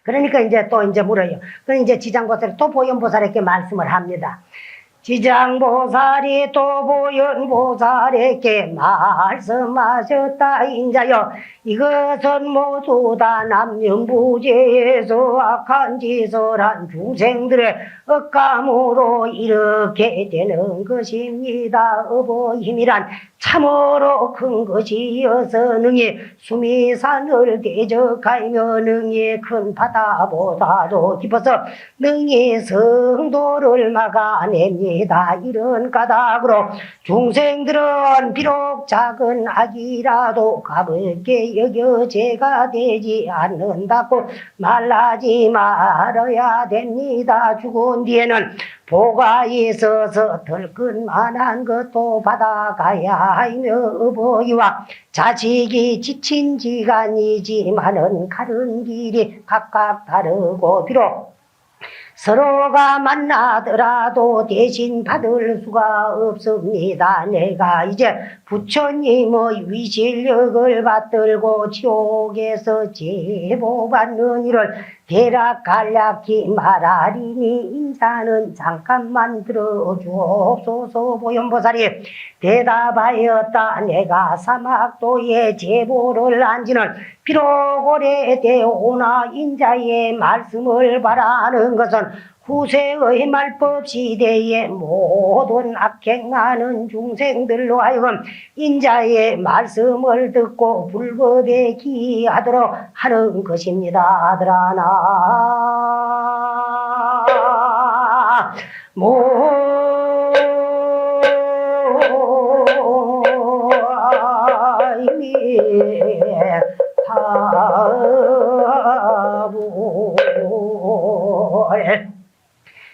그러니까 이제 또 이제 물어요. 그럼 이제 지장보살이 또 보현보살에게 말씀을 합니다. 지장보살이 또 보현보살에게 말씀하셨다. 인자여, 이것은 모두 다 남녀부재에서 악한 짓을 한 중생들의 억감으로 이렇게 되는 것입니다. 어보힘이란 참으로 큰 것이어서 능히 수미산을 대적하며 능히 큰 바다보다도 깊어서 능히 성도를 막아냅니다. 이런 까닭으로 중생들은 비록 작은 악이라도 가볍게 여겨 죄가 되지 않는다고 말하지 말아야 됩니다. 죽은 뒤에는 보가 있어서 덜끈만한 것도 받아가야 하며 어버이와 자식이 지친 지간이지만은 가는 길이 각각 다르고 비록 서로가 만나더라도 대신 받을 수가 없습니다. 내가 이제 부처님의 위실력을 받들고 지옥에서 제보받는 일을 대략 간략히 말하리니 인자는 잠깐만 들어주옵소서. 보현보살이 대답하였다. 내가 사막도에 제보를 한지는 비록 오래되오나 인자의 말씀을 바라는 것은 후세의 말법 시대에 모든 악행하는 중생들로 하여금 인자의 말씀을 듣고 불법에 기하도록 하는 것입니다. 아들아 나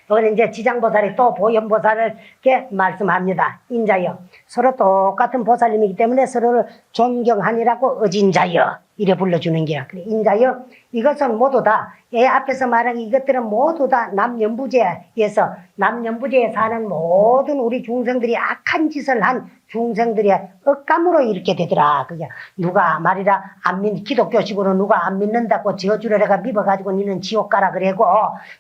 이거는 이제 지장보살이 또 보현보살에게 말씀합니다. 인자여, 서로 똑같은 보살님이기 때문에 서로를 존경하니라고 어진자여 이래 불러주는 게야. 그래, 인자여, 이것은 모두 다 애 앞에서 말한 이것들은 모두 다 남연부제에서 남연부제에 사는 모든 우리 중생들이 악한 짓을 한 중생들의 억감으로 이렇게 되더라. 그게 누가 말이라 기독교식으로 누가 안 믿는다고 저주를 해가 미워가지고 니는 지옥 가라 그래고,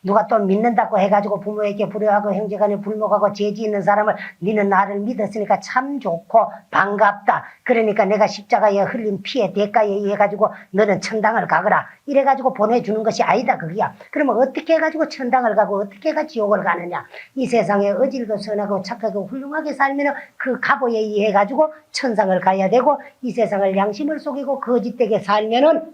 누가 또 믿는다고 해가지고 부모에게 불효하고 형제간에 불목하고 죄지 있는 사람을 니는 나를 믿었으니까 참 좋고 반갑다. 그러니까 내가 십자가에 흘린 피의 대가에 의해 가지고 너는 천당을 가거라. 이래가지고 보내주는 것이 아니다. 그게야. 그러면 어떻게 해가지고 천당을 가고 어떻게 해가 지옥을 가느냐. 이 세상에 어질고 선하고 착하고 훌륭하게 살면 그 가보에 의해 가지고 천상을 가야 되고, 이 세상을 양심을 속이고 거짓되게 살면은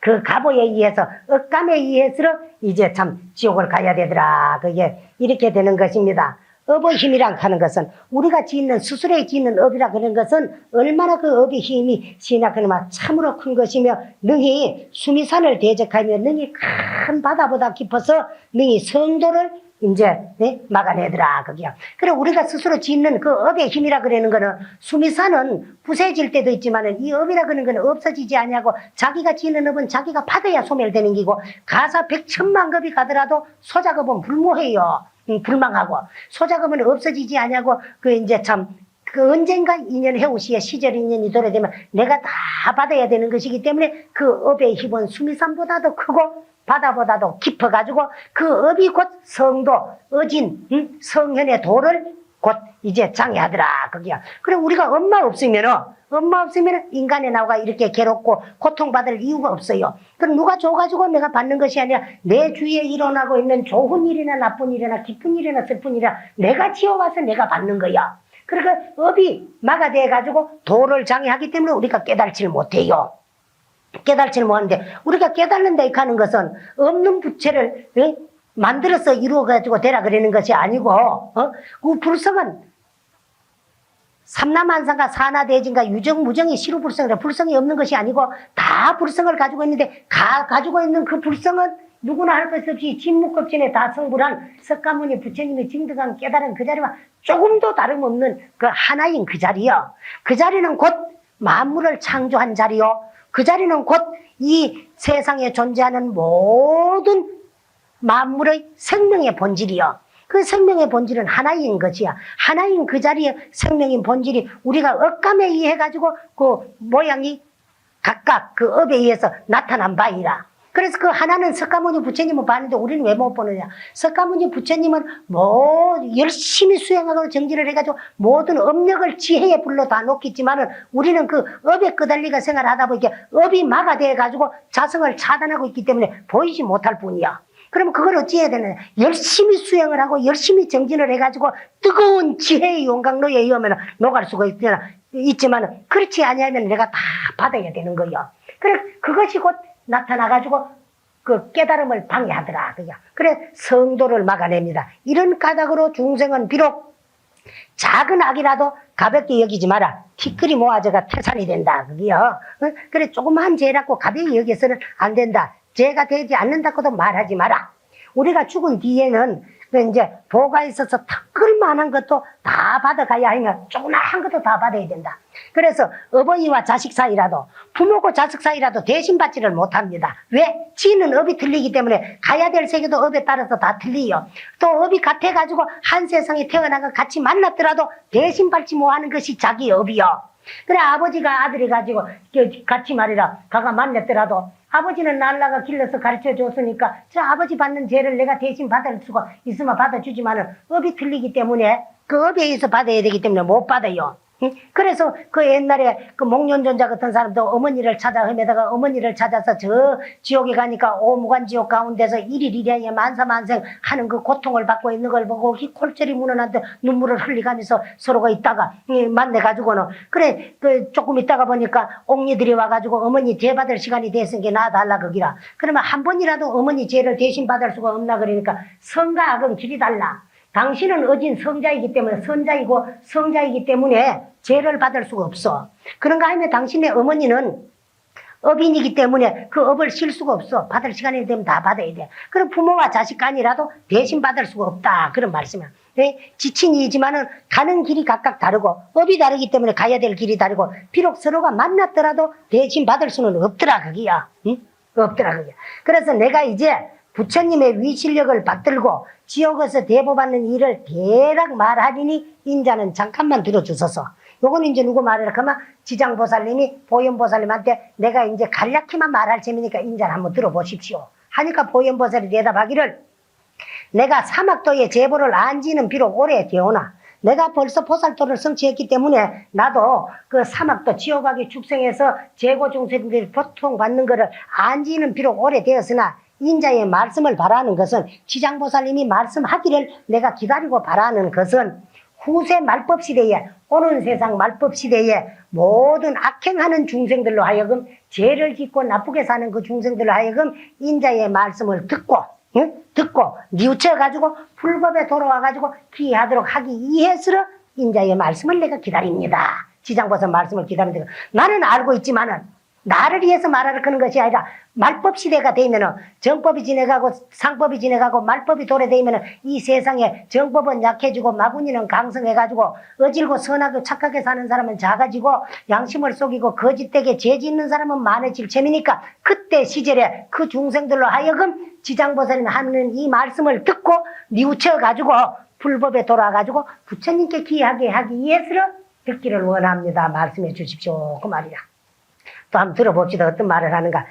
그 가보에 의해서 억감에 의해서 이제 참 지옥을 가야 되더라. 그게 이렇게 되는 것입니다. 업의 힘이란 하는 것은 우리가 짓는 스스로에 짓는 업이라 그런 것은 얼마나 그 업의 힘이 시나 그나마 참으로 큰 것이며 능히 수미산을 대적하며 능히 큰 바다보다 깊어서 능히 성도를 이제 막아내더라. 그게요. 그래 우리가 스스로 짓는 그 업의 힘이라 그러는 거는 수미산은 부세질 때도 있지만은 이 업이라 그러는 거는 없어지지 않냐고, 자기가 짓는 업은 자기가 받아야 소멸되는 기고, 가사 백천만 급이 가더라도 소작업은 불모해요. 불망하고 소작업은 없어지지 않냐고. 그 이제 참 그 언젠가 인연 해오시에 시절 인연이 도래되면 내가 다 받아야 되는 것이기 때문에 그 업의 힘은 수미산보다도 크고 바다보다도 깊어가지고 그 업이 곧 성도, 어진, 성현의 도를 곧 이제 장애하더라. 그게야. 그래 우리가 엄마 없으면은 인간의 나와 이렇게 괴롭고 고통받을 이유가 없어요. 그럼 누가 줘가지고 내가 받는 것이 아니라 내 주위에 일어나고 있는 좋은 일이나 나쁜 일이나 기쁜 일이나 슬픈 일이나 내가 지어와서 내가 받는 거야. 그러니까 업이 막아대가지고 도를 장애하기 때문에 우리가 깨달지를 못해요. 깨달지를 못하는데, 우리가 깨달는다 하는 것은 없는 부채를 만들어서 이루어가지고 되라 그러는 것이 아니고, 그 불성은 삼라만상과 사나대진과 유정무정이 시루불성이라 불성이 없는 것이 아니고 다 불성을 가지고 있는데, 가지고 있는 그 불성은 누구나 할 것 없이 진묵겁진에 다 성불한 석가모니 부처님이 증득한 깨달은 그 자리와 조금도 다름없는 그 하나인 그 자리요. 그 자리는 곧 만물을 창조한 자리요. 그 자리는 곧 이 세상에 존재하는 모든 만물의 생명의 본질이요. 그 생명의 본질은 하나인 것이야. 하나인 그 자리에 생명인 본질이 우리가 억감에 의해 가지고 그 모양이 각각 그 업에 의해서 나타난 바이라. 그래서 그 하나는 석가모니 부처님은 봤는데 우리는 왜 못 보느냐. 석가모니 부처님은 뭐 열심히 수행하고 정진을 해가지고 모든 업력을 지혜의 불로 다 놓겠지만은 우리는 그 업에 끄달리가 생활하다 보니까 업이 막아돼가지고 자성을 차단하고 있기 때문에 보이지 못할 뿐이야. 그러면 그걸 어찌해야 되느냐. 열심히 수행을 하고 열심히 정진을 해가지고 뜨거운 지혜의 용광로에 의하면 녹을 수가 있지만 그렇지 아니하면 내가 다 받아야 되는 거야. 그래 그것이 곧 나타나가지고 그 깨달음을 방해하더라. 그래 성도를 막아냅니다. 이런 까닭으로 중생은 비록 작은 악이라도 가볍게 여기지 마라. 티끌이 모아져가 태산이 된다. 그게요. 그래 조그만 죄라고 가볍게 여기서는 안 된다. 죄가 되지 않는다고도 말하지 마라. 우리가 죽은 뒤에는 이제 보가 있어서 턱걸만한 것도 다 받아가야 하면 조그마한 것도 다 받아야 된다. 그래서 어머니와 자식 사이라도 부모고 자식 사이라도 대신 받지를 못합니다. 왜? 지는 업이 틀리기 때문에 가야 될 세계도 업에 따라서 다 틀리요. 또 업이 같아가지고 한 세상에 태어나가 같이 만났더라도 대신 받지 못하는 것이 자기 업이요. 그래 아버지가 아들이 가지고 같이 말이라 가가 만났더라도 아버지는 날라가 길러서 가르쳐 줬으니까 저 아버지 받는 죄를 내가 대신 받을 수가 있으면 받아주지만은 업이 틀리기 때문에 그 업에 의해서 받아야 되기 때문에 못 받아요. 그래서 그 옛날에 그 목련존자 같은 사람도 어머니를 찾아 헤매다가 어머니를 찾아서 저 지옥에 가니까 오무관 지옥 가운데서 일일이랴에 만사만생 하는 그 고통을 받고 있는 걸 보고 콜절이 묻어나는데 눈물을 흘리가면서 서로가 있다가 만나가지고는 그래 그 조금 있다가 보니까 옥니들이 와가지고 어머니 죄 받을 시간이 됐으니까 나와달라 거기라. 그러면 한 번이라도 어머니 죄를 대신 받을 수가 없나 그러니까 성과 악은 길이 달라. 당신은 어진 성자이기 때문에 선자이고 성자이기 때문에 죄를 받을 수가 없어. 그런가 하면 당신의 어머니는 업인이기 때문에 그 업을 쉴 수가 없어. 받을 시간이 되면 다 받아야 돼. 그럼 부모와 자식 간이라도 대신 받을 수가 없다. 그런 말씀이야. 네? 지친이지만은 가는 길이 각각 다르고 업이 다르기 때문에 가야 될 길이 다르고 비록 서로가 만났더라도 대신 받을 수는 없더라 그기야. 응? 없더라 그게. 그래서 내가 이제 부처님의 위실력을 받들고 지옥에서 대보받는 일을 대략 말하리니 인자는 잠깐만 들어주소서. 요건 이제 누구 말이라 그러면 지장보살님이 보현보살님한테 내가 이제 간략히만 말할 셈이니까 인자를 한번 들어보십시오. 하니까 보현보살이 대답하기를 내가 사막도의 제보를 안 지는 비록 오래되오나 내가 벌써 보살도를 성취했기 때문에 나도 그 사막도 지옥하게 축생해서 재고 중생들이 고통받는 거를 안 지는 비록 오래되었으나 인자의 말씀을 바라는 것은 지장보살님이 말씀하기를 내가 기다리고 바라는 것은 후세 말법 시대에 오는 세상 말법 시대에 모든 악행하는 중생들로 하여금 죄를 짓고 나쁘게 사는 그 중생들로 하여금 인자의 말씀을 듣고 뉘우쳐가지고 불법에 돌아와가지고 기하도록 하기 위해서 인자의 말씀을 내가 기다립니다. 지장보살 말씀을 기다립니다. 나는 알고 있지만은 나를 위해서 말하는 것이 아니라 말법 시대가 되면은 정법이 지내가고 상법이 지내가고 말법이 도래되면은 이 세상에 정법은 약해지고 마구니는 강성해가지고 어질고 선하고 착하게 사는 사람은 작아지고 양심을 속이고 거짓되게 죄 짓는 사람은 많아질 셈이니까 그때 시절에 그 중생들로 하여금 지장보살이 하는 이 말씀을 듣고 뉘우쳐가지고 불법에 돌아가지고 부처님께 기하게 하기 위해서 듣기를 원합니다. 말씀해 주십시오. 그 말이야. 또 한번 들어봅시다. 어떤 말을 하는가.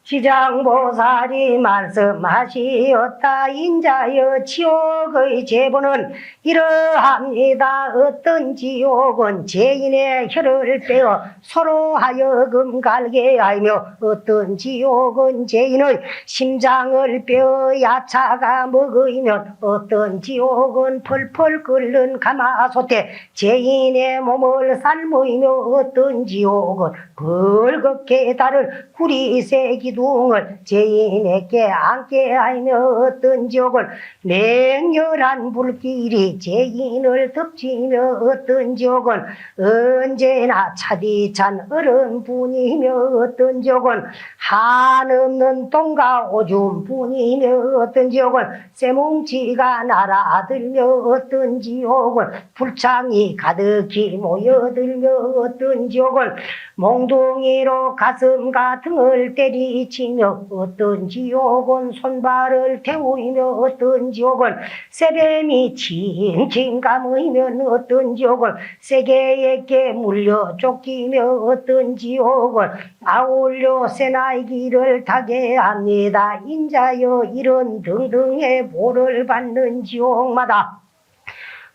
지장보살이 말씀하시었다. 인자여 지옥의 제보는 이러합니다. 어떤 지옥은 죄인의 혀를 빼어 서로 하여금 갈게 하며 어떤 지옥은 죄인의 심장을 빼어 야차가 먹으면 어떤 지옥은 펄펄 끓는 가마솥에 죄인의 몸을 삶으며 어떤 지옥은 벌겋게 다른 구리새 기둥을 죄인에게 앉게 하며 어떤 지옥은 맹렬한 불길이 죄인을 덮치며 어떤 지옥은 언제나 차디찬 얼음뿐이며 어떤 지옥은 한없는 똥과 오줌뿐이며 어떤 지옥은 쇠뭉치가 날아들며 어떤 지옥은 불창이 가득히 모여들며 어떤 지옥은 몽둥이로 가슴과 등을 때리며 미치며 어떤 지옥은 손발을 태우며 어떤 지옥은 세рем이 칭칭 감으면 어떤 지옥은 세계에게 물려 쫓기며 어떤 지옥은 아울러 새나이 길을 타게 합니다. 인자여 이런 등등의 보를 받는 지옥마다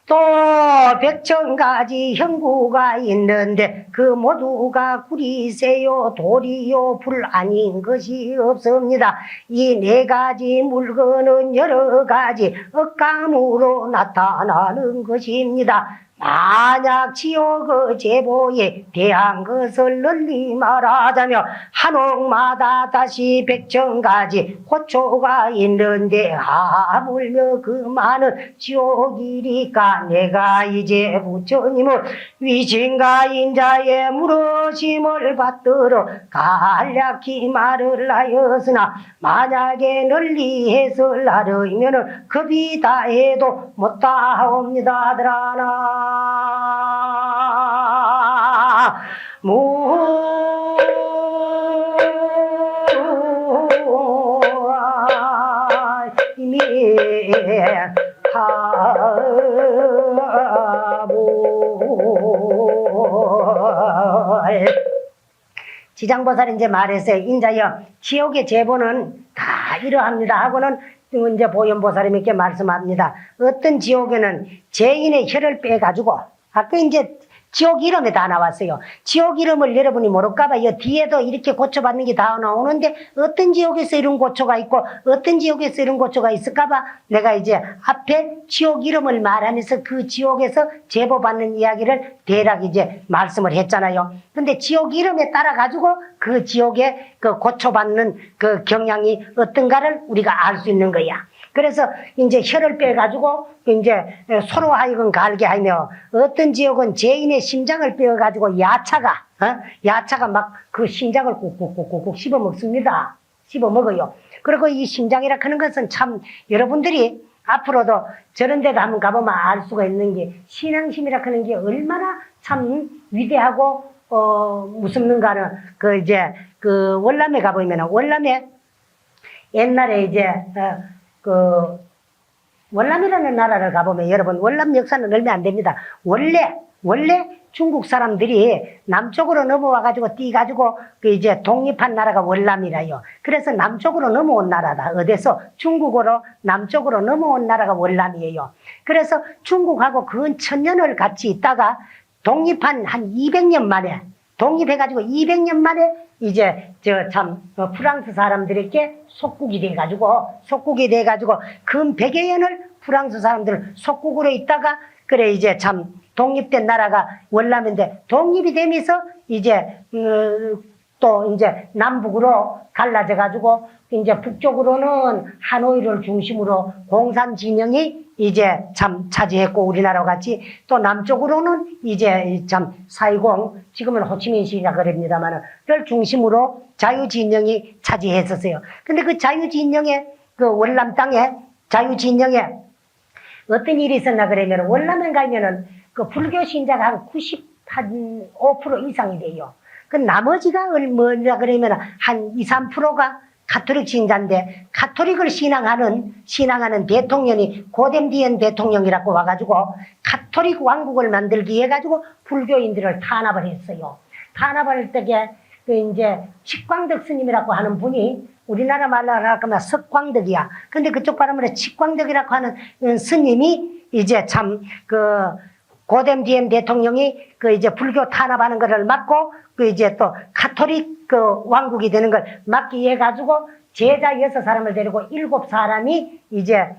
또 100,000가지 형구가 있는데 그 모두가 구리세요 돌이요 불 아닌 것이 없습니다. 이 4가지 물건은 여러 가지 억감으로 나타나는 것입니다. 만약 지옥의 제보에 대한 것을 널리 말하자면 한옥마다 다시 100,000가지 호초가 있는데 하물며 그 많은 지옥이리까 내가 이제 부처님은 위신과 인자의 물으심을 받들어 간략히 말을 하였으나 만약에 널리 해설하려면 급이 다해도 못다옵니다. 아들아나 지장보살이 이제 말했어요. 인자여 지옥의 제보는 다 이러합니다 하고는 이제 보현보살님께 말씀합니다. 어떤 지옥에는 죄인의 혀를 빼가지고 아까 이제 지옥 이름에 다 나왔어요. 지옥 이름을 여러분이 모를까봐 이 뒤에도 이렇게 고쳐받는 게 다 나오는데 어떤 지옥에서 이런 고초가 있고 어떤 지옥에서 이런 고초가 있을까봐 내가 이제 앞에 지옥 이름을 말하면서 그 지옥에서 제보받는 이야기를 대략 이제 말씀을 했잖아요. 근데 지옥 이름에 따라 가지고 그 지옥에 그 고초받는 그 경향이 어떤가를 우리가 알 수 있는 거야. 그래서 이제 혀를 빼가지고 이제 서로 하여금 갈게 하며 어떤 지옥은 죄인의 심장을 빼가지고 야차가 막 그 심장을 꾹꾹꾹꾹 씹어 먹습니다. 씹어 먹어요. 그리고 이 심장이라 하는 것은 참 여러분들이 앞으로도 저런 데도 한번 가보면 알 수가 있는 게 신앙심이라 하는 게 얼마나 참 위대하고 무섭는가는 그 이제 그 월남에 가보면 월남에 옛날에 이제 그 월남이라는 나라를 가보면 여러분 월남 역사는 얼마 안 됩니다. 원래 중국 사람들이 남쪽으로 넘어와 가지고 뛰 가지고 그 이제 독립한 나라가 월남이라요. 그래서 남쪽으로 넘어온 나라다. 어디서 중국으로 남쪽으로 넘어온 나라가 월남이에요. 그래서 중국하고 근 1000년을 같이 있다가 독립한 한 200년 만에 독립해가지고 200년 만에 이제 프랑스 사람들에게 속국이 돼가지고 근 100여 년을 프랑스 사람들 속국으로 있다가 그래 이제 참 독립된 나라가 월남인데 독립이 되면서 이제 또 이제 남북으로 갈라져가지고 이제 북쪽으로는 하노이를 중심으로 공산 진영이 이제 참 차지했고 우리나라와 같이 또 남쪽으로는 이제 참 사이공 지금은 호치민시라 그럽니다만을 중심으로 자유진영이 차지했었어요. 근데 그 자유진영의 그 월남 땅에 자유진영에 어떤 일이 있었나 그러면 월남에 가면은 그 불교 신자가 한 95% 이상이 돼요. 그 나머지가 뭐냐 그러면 한 2, 3%가 가톨릭 신자인데 가톨릭을 신앙하는 대통령이 고뎀디엔 대통령이라고 와가지고 가톨릭 왕국을 만들기 위해 가지고 불교인들을 탄압을 했어요. 탄압을 할 때에 그 이제 칙광덕 스님이라고 하는 분이 우리나라 말로 하면 석광덕이야. 근데 그쪽 발음으로 칙광덕이라고 하는 스님이 이제 참 그 고뎀디엔 대통령이 그 이제 불교 탄압하는 것을 막고 그 이제 또 가톨릭 그 왕국이 되는 걸 막기 위해 가지고 제자 6사람을 데리고 7사람이 이제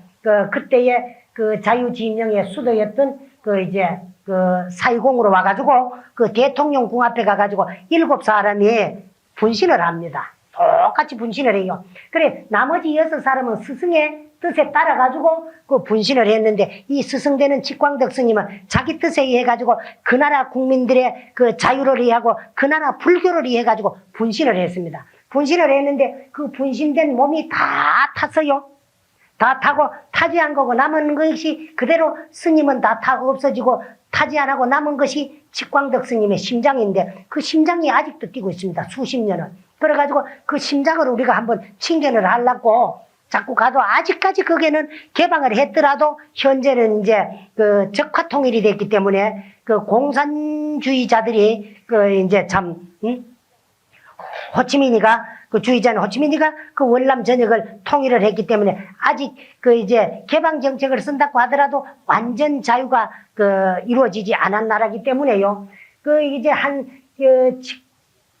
그때의 그 자유진영의 수도였던 그 이제 그 사이공으로 와가지고 그 대통령궁 앞에 가가지고 7사람이 분신을 합니다. 똑같이 분신을 해요. 그래 나머지 6사람은 스승의 뜻에 따라가지고 그 분신을 했는데 이 스승되는 칙광덕 스님은 자기 뜻에 의해 가지고 그 나라 국민들의 그 자유를 위하고 그 나라 불교를 위해 가지고 분신을 했습니다. 분신을 했는데 그 분신된 몸이 다 탔어요. 다 타고 타지 않은 거고 남은 것이 그대로 스님은 다 없어지고 타지 안 하고 남은 것이 칙광덕 스님의 심장인데 그 심장이 아직도 뛰고 있습니다. 수십 년을. 그래가지고 그 심장을 우리가 한번 칭견을 하려고 자꾸 가도 아직까지 거기는 개방을 했더라도 현재는 이제 그 적화 통일이 됐기 때문에 그 공산주의자들이 그 이제 참, 호치민이가 그 주의자는 호치민이가 그 월남 전역을 통일을 했기 때문에 아직 그 이제 개방 정책을 쓴다고 하더라도 완전 자유가 그 이루어지지 않은 나라이기 때문에요. 그 이제 그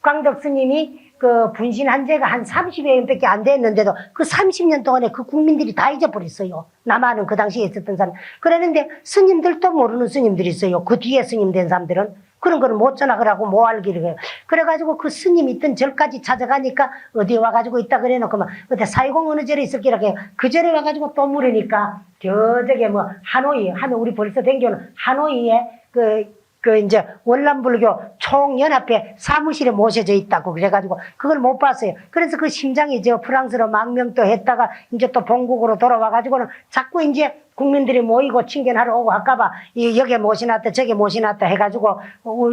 광덕 스님이 그 분신한 지가 한 30여 년밖에 안 됐는데도 그 30년 동안에 그 국민들이 다 잊어버렸어요. 남한은 그 당시에 있었던 사람. 그랬는데 스님들도 모르는 스님들이 있어요. 그 뒤에 스님 된 사람들은. 그런 거를 못 전학을 하고 못 알기를 해요. 그래가지고 그 스님 있던 절까지 찾아가니까 어디에 와가지고 있다 그래놓고 막 어디 사이공 어느 절에 있을 기라 해요. 그 절에 와가지고 또 물으니까 저쪽에 뭐 하노이 하면 우리 벌써 댕겨오는 하노이에 그 이제 월남불교 총연합회 사무실에 모셔져 있다고 그래가지고 그걸 못 봤어요. 그래서 그 심장이 저 프랑스로 망명도 했다가 이제 또 본국으로 돌아와가지고는 자꾸 이제 국민들이 모이고 칭견하러 오고 할까봐 여기에 모시놨다 저기 모시놨다 해가지고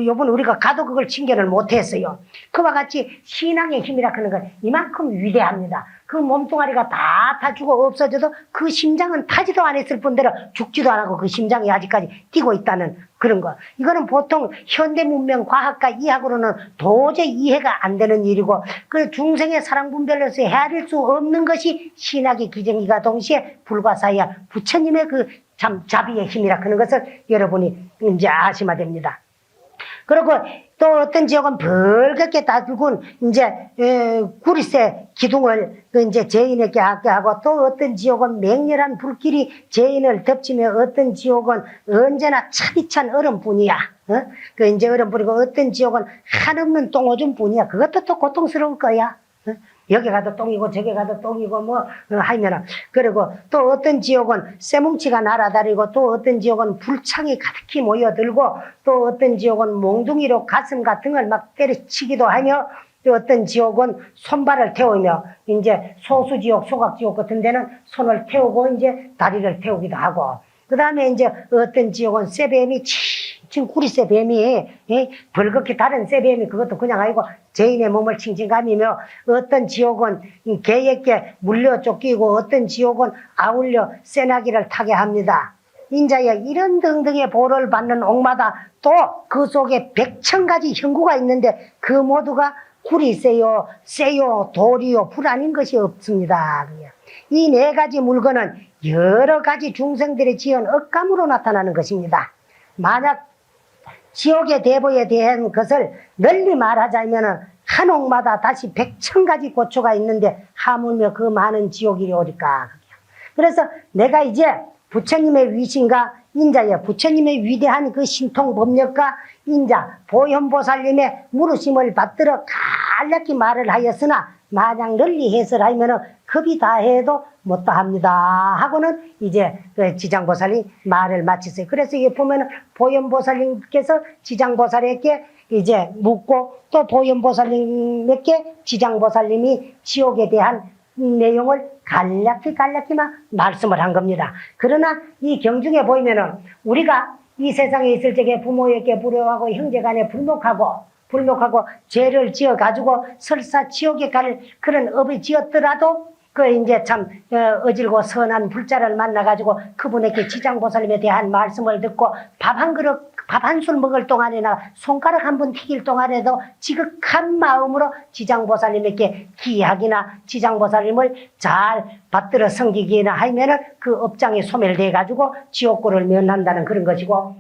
요번 우리가 가도 그걸 칭견을 못했어요. 그와 같이 신앙의 힘이라 하는 건 이만큼 위대합니다. 그 몸뚱아리가 다 죽어 없어져도 그 심장은 타지도 않았을 뿐더러 죽지도 않고 그 심장이 아직까지 뛰고 있다는 그런 거. 이거는 보통 현대 문명 과학과 이학으로는 도저히 이해가 안 되는 일이고 그 중생의 사랑 분별로서 헤아릴 수 없는 것이 신학의 기정이가 동시에 불가사의한 부처님의 그 참 자비의 힘이라 하는 것을 여러분이 이제 아시면 됩니다. 그리고 또 어떤 지역은 벌겋게 다 굵은 이제 구리새 기둥을 그 이제 죄인에게 하게 하고 또 어떤 지역은 맹렬한 불길이 죄인을 덮치며 어떤 지역은 언제나 차디찬 얼음뿐이야. 그 이제 얼음뿐이고 어떤 지역은 한없는 똥오줌뿐이야. 그것도 또 고통스러울 거야. 여기 가도 똥이고 저기 가도 똥이고 뭐 하면은 그리고 또 어떤 지역은 쇠뭉치가 날아다니고 또 어떤 지역은 불창이 가득히 모여들고 또 어떤 지역은 몽둥이로 가슴과 등을 막 때려치기도 하며 또 어떤 지역은 손발을 태우며 이제 소수지역 소각지역 같은 데는 손을 태우고 이제 다리를 태우기도 하고 그 다음에 이제 어떤 지역은 쇠뱀이 지금 구리쇠 뱀이 벌겋게 다른 쇠뱀이 그것도 그냥 아니고 죄인의 몸을 칭칭감이며 어떤 지옥은 개에게 물려 쫓기고 어떤 지옥은 아울려 쇠나기를 타게 합니다. 인자여 이런 등등의 보를 받는 옥마다 또 그 속에 100,000가지 형구가 있는데 그 모두가 구리쇠요, 쇠요, 돌이요, 불 아닌 것이 없습니다. 이 네 가지 물건은 여러 가지 중생들이 지은 억감으로 나타나는 것입니다. 만약 지옥의 대보에 대한 것을 널리 말하자면 한 옥마다 다시 100,000가지 고초가 있는데 하물며 그 많은 지옥이 오리까. 그래서 내가 이제 부처님의 위신과 인자여 부처님의 위대한 그 신통법력과 인자 보현보살님의 물으심을 받들어 간략히 말을 하였으나 만약 널리 해설하면 겁이 다해도 못다합니다 하고는 이제 그 지장보살이 말을 마쳤어요. 그래서 이게 보면은 보현보살님께서 지장보살에게 이제 묻고 또 보현보살님에게 지장보살님이 지옥에 대한 내용을 간략히만 말씀을 한 겁니다. 그러나 이 경중에 보이면은 우리가 이 세상에 있을 적에 부모에게 불효하고 형제간에 불목하고 죄를 지어 가지고 설사 지옥에 갈 그런 업을 지었더라도 그 이제 참 어질고 선한 불자를 만나 가지고 그분에게 지장보살님에 대한 말씀을 듣고 밥 한 술 먹을 동안이나 손가락 한 번 튀길 동안에도 지극한 마음으로 지장보살님에게 기하기나 지장보살님을 잘 받들어 섬기기나 하면은 그 업장이 소멸돼 가지고 지옥고를 면한다는 그런 것이고